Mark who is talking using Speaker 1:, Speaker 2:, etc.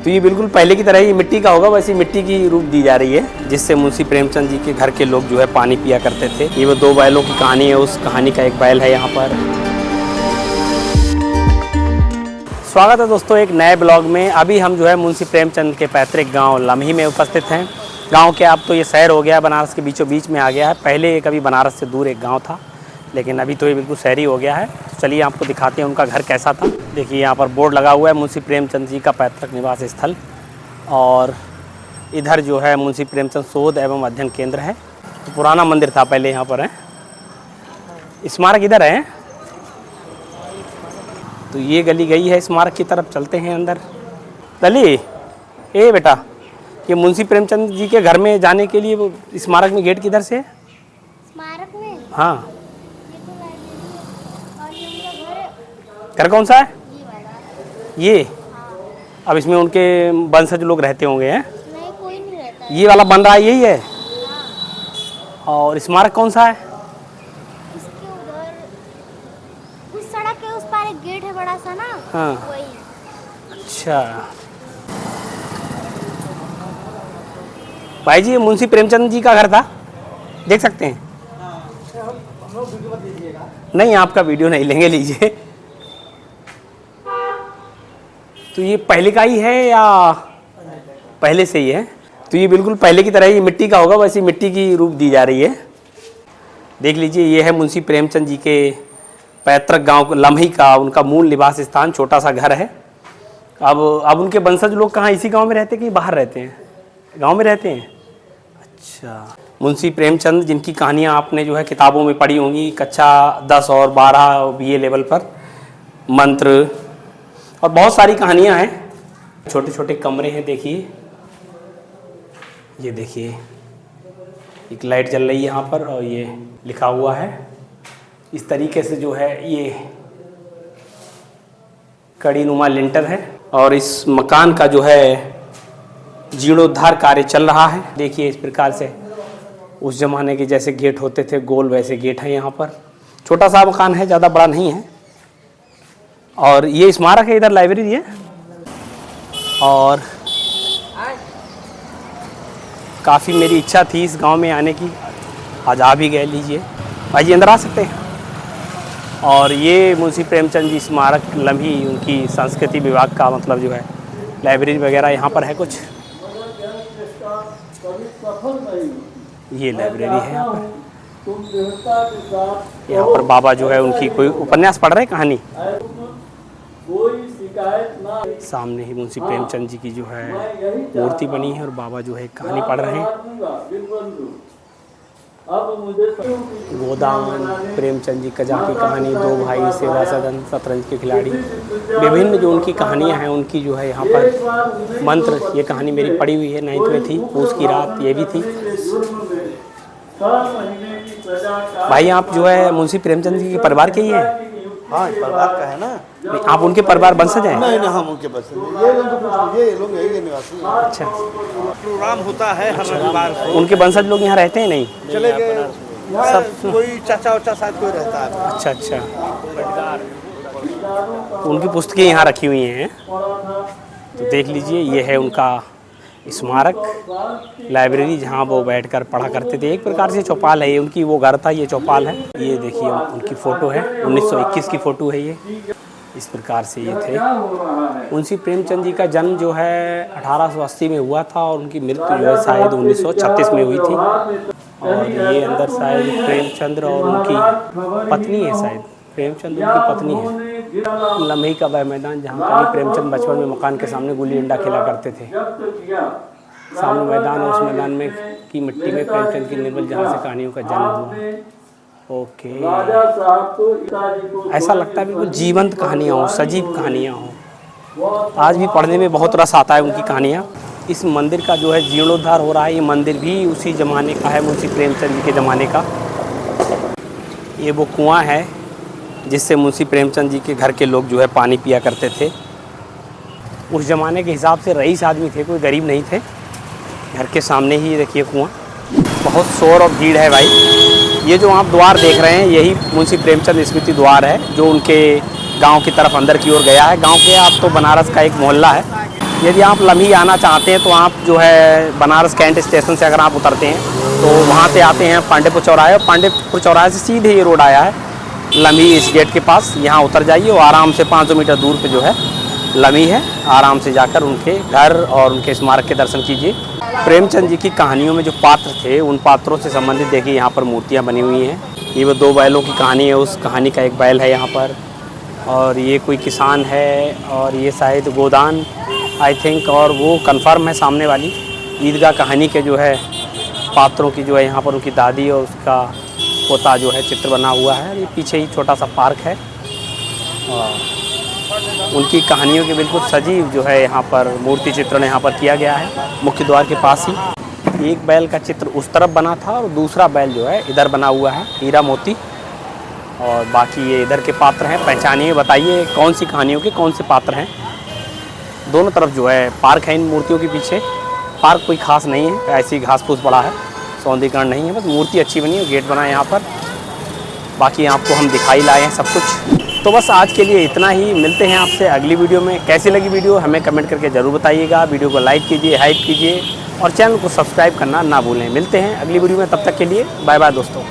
Speaker 1: तो ये बिल्कुल पहले की तरह ही मिट्टी का होगा, वैसे मिट्टी की रूप दी जा रही है, जिससे मुंशी प्रेमचंद जी के घर के लोग जो है पानी पिया करते थे। ये वो दो बैलों की कहानी है, उस कहानी का एक बैल है यहाँ पर। स्वागत है दोस्तों एक नए ब्लॉग में। अभी हम जो है मुंशी प्रेमचंद के पैतृक गांव लम्ही में उपस्थित हैं। गांव के अब तो ये शहर हो गया, बनारस के बीचों बीच में आ गया है। पहले ये कभी बनारस से दूर एक गांव था, लेकिन अभी तो ये बिल्कुल शहरी हो गया है। तो चलिए आपको दिखाते हैं उनका घर कैसा था। देखिए यहाँ पर बोर्ड लगा हुआ है मुंशी प्रेमचंद जी का पैतृक निवास स्थल, और इधर जो है मुंशी प्रेमचंद शोध एवं अध्ययन केंद्र है। तो पुराना मंदिर था पहले यहाँ पर है। स्मारक इधर है, तो ये गली गई है स्मारक की तरफ। चलते हैं अंदर। लली ए बेटा, ये मुंशी प्रेमचंद जी के घर में जाने के लिए वो स्मारक में गेट किधर से है?
Speaker 2: स्मारक में?
Speaker 1: हाँ।
Speaker 2: ये तो लाइब्रेरी है और ये उनका घर है।
Speaker 1: घर कौन सा है?
Speaker 2: ये वाला।
Speaker 1: ये?
Speaker 2: हाँ।
Speaker 1: अब इसमें उनके वंशज लोग रहते होंगे हैं?
Speaker 2: नहीं, कोई नहीं रहता है।
Speaker 1: ये वाला बन रहा है यही है?
Speaker 2: हाँ।
Speaker 1: और स्मारक कौन सा है?
Speaker 2: इसके उधर उस सड़क के उस पार एक गेट है बड़ा सा ना।
Speaker 1: हाँ।
Speaker 2: वही है।
Speaker 1: अच्छा भाई जी, ये मुंशी प्रेमचंद जी का घर था, देख सकते हैं? नहीं, आपका वीडियो नहीं लेंगे, लीजिए। तो ये पहले का ही है या पहले से ही है? तो ये बिल्कुल पहले की तरह ही मिट्टी का होगा, वैसे मिट्टी की रूप दी जा रही है। देख लीजिए, ये है मुंशी प्रेमचंद जी के पैतृक गांव लम्ही का उनका मूल निवास स्थान। छोटा सा घर है। अब उनके वंशज लोग कहाँ, इसी गांव में रहते हैं कि बाहर रहते हैं? गांव में रहते हैं। अच्छा, मुंशी प्रेमचंद जिनकी कहानियाँ आपने जो है किताबों में पढ़ी होंगी, कक्षा 10 और 12 बीए लेवल पर, मंत्र और बहुत सारी कहानियाँ हैं। छोटे छोटे कमरे हैं, देखिए। ये देखिए, एक लाइट जल रही है यहाँ पर, और ये लिखा हुआ है इस तरीके से जो है। ये कड़ी नुमा लिंटर है, और इस मकान का जो है जीर्णोद्धार कार्य चल रहा है। देखिए इस प्रकार से उस ज़माने के जैसे गेट होते थे गोल, वैसे गेट है यहाँ पर। छोटा सा मकान है, ज़्यादा बड़ा नहीं है। और ये स्मारक है, इधर लाइब्रेरी है। और काफ़ी मेरी इच्छा थी इस गांव में आने की, आज आ भी गए। लीजिए भाई जी, अंदर आ सकते हैं। और ये मुंशी प्रेमचंद जी स्मारक लम्ही, उनकी संस्कृति विभाग का मतलब जो है लाइब्रेरी वगैरह यहाँ पर है कुछ। ये लाइब्रेरी है यहाँ पर। यहाँ पर बाबा जो है उनकी कोई उपन्यास पढ़ रहे हैं, कहानी। सामने ही मुंशी प्रेमचंद जी की जो है मूर्ति बनी है, और बाबा जो है कहानी पढ़ रहे हैं। गोदान प्रेमचंद जी कजा की कहानी, दो भाई, सेवा सदन, शतरंज के खिलाड़ी, विभिन्न जो उनकी कहानियां हैं उनकी जो है यहाँ पर। मंत्र, ये कहानी मेरी पढ़ी हुई है, 9th में थी। पूस की रात, ये भी थी। भाई आप जो है मुंशी प्रेमचंद जी के परिवार के ही हैं?
Speaker 3: हाँ, परिवार का है ना।
Speaker 1: आप उनके परिवार वंशज हैं?
Speaker 3: नहीं, हम उनके वंशज। ये लोग यही के निवासी हैं।
Speaker 1: अच्छा,
Speaker 3: प्रोग्राम होता है हर रविवार को।
Speaker 1: उनके वंशज लोग यहाँ रहते हैं? नहीं,
Speaker 3: चले गए सब। कोई चाचा उचा शायद कोई रहता है।
Speaker 1: अच्छा अच्छा। उनकी पुस्तकें यहाँ रखी हुई हैं, तो देख लीजिए। ये है उनका स्मारक लाइब्रेरी, जहाँ वो बैठकर पढ़ा करते थे। एक प्रकार से चौपाल है ये उनकी, वो घर था, ये चौपाल है। ये देखिए उनकी फ़ोटो है, 1921 की फ़ोटो है ये। इस प्रकार से ये थे। मुंशी प्रेमचंद जी का जन्म जो है 1880 में हुआ था, और उनकी मृत्यु जो है शायद 1936 में हुई थी। और ये अंदर शायद प्रेमचंद और उनकी पत्नी है, शायद प्रेमचंद उनकी पत्नी है। लम्ही का वह मैदान जहाँ कभी प्रेमचंद बचपन में मकान के सामने गुल्ली डंडा खेला करते थे। सामने मैदान है, उस मैदान में की मिट्टी में प्रेमचंद की निर्मल जहाँ से कहानियों का जन्म हुआ। ओके, ऐसा लगता है बिल्कुल जीवंत कहानियाँ हों, सजीव कहानियाँ हों। आज भी पढ़ने में बहुत रस आता है उनकी कहानियाँ। इस मंदिर का जो है जीर्णोद्धार हो रहा है। ये मंदिर भी उसी ज़माने का है, मुंशी प्रेमचंद जी के ज़माने का। ये वो कुआं है जिससे मुंशी प्रेमचंद जी के घर के लोग जो है पानी पिया करते थे। उस ज़माने के हिसाब से रईस आदमी थे, कोई गरीब नहीं थे। घर के सामने ही देखिए कुआं। बहुत शोर और भीड़ है भाई। ये जो आप द्वार देख रहे हैं, यही मुंशी प्रेमचंद स्मृति द्वार है, जो उनके गांव की तरफ अंदर की ओर गया है। गांव के आप तो बनारस का एक मोहल्ला है, यदि आप लम्ही आना चाहते हैं तो आप जो है बनारस कैंट स्टेशन से अगर आप उतरते हैं तो वहाँ से आते हैं पांडेपुर चौराहे, पांडेपुर चौराहे से सीधे ये रोड आया है लम्ही इस गेट के पास। यहाँ उतर जाइए और आराम से 500 मीटर दूर पे जो है लम्ही है, आराम से जाकर उनके घर और उनके स्मारक के दर्शन कीजिए। प्रेमचंद जी की कहानियों में जो पात्र थे उन पात्रों से संबंधित देखिए यहाँ पर मूर्तियाँ बनी हुई हैं। ये वो 2 बैलों की कहानी है, उस कहानी का एक बैल है यहाँ पर, और ये कोई किसान है, और ये शायद गोदान आई थिंक, और वो कंफर्म है सामने वाली ईदगाह कहानी के जो है पात्रों की जो है यहाँ पर उनकी दादी और उसका पोता जो है चित्र बना हुआ है। ये पीछे ही छोटा सा पार्क है और उनकी कहानियों के बिल्कुल सजीव जो है यहाँ पर मूर्ति चित्रण यहाँ पर किया गया है मुख्य द्वार के पास ही। एक बैल का चित्र उस तरफ बना था और दूसरा बैल जो है इधर बना हुआ है, हीरा मोती, और बाकी ये इधर के पात्र हैं। पहचानिए, बताइए कौन सी कहानियों के कौन से पात्र हैं। दोनों तरफ जो है पार्क है इन मूर्तियों के पीछे। पार्क कोई खास नहीं है, ऐसी घास फूस पड़ा है, सौंदर्यीकरण नहीं है, बस मूर्ति अच्छी बनी है, गेट बना है यहाँ पर। बाकी आपको हम दिखाई लाए हैं सब कुछ। तो बस आज के लिए इतना ही, मिलते हैं आपसे अगली वीडियो में। कैसी लगी वीडियो हमें कमेंट करके ज़रूर बताइएगा। वीडियो को लाइक कीजिए, हाइप कीजिए और चैनल को सब्सक्राइब करना ना भूलें। मिलते हैं अगली वीडियो में, तब तक के लिए बाय बाय दोस्तों।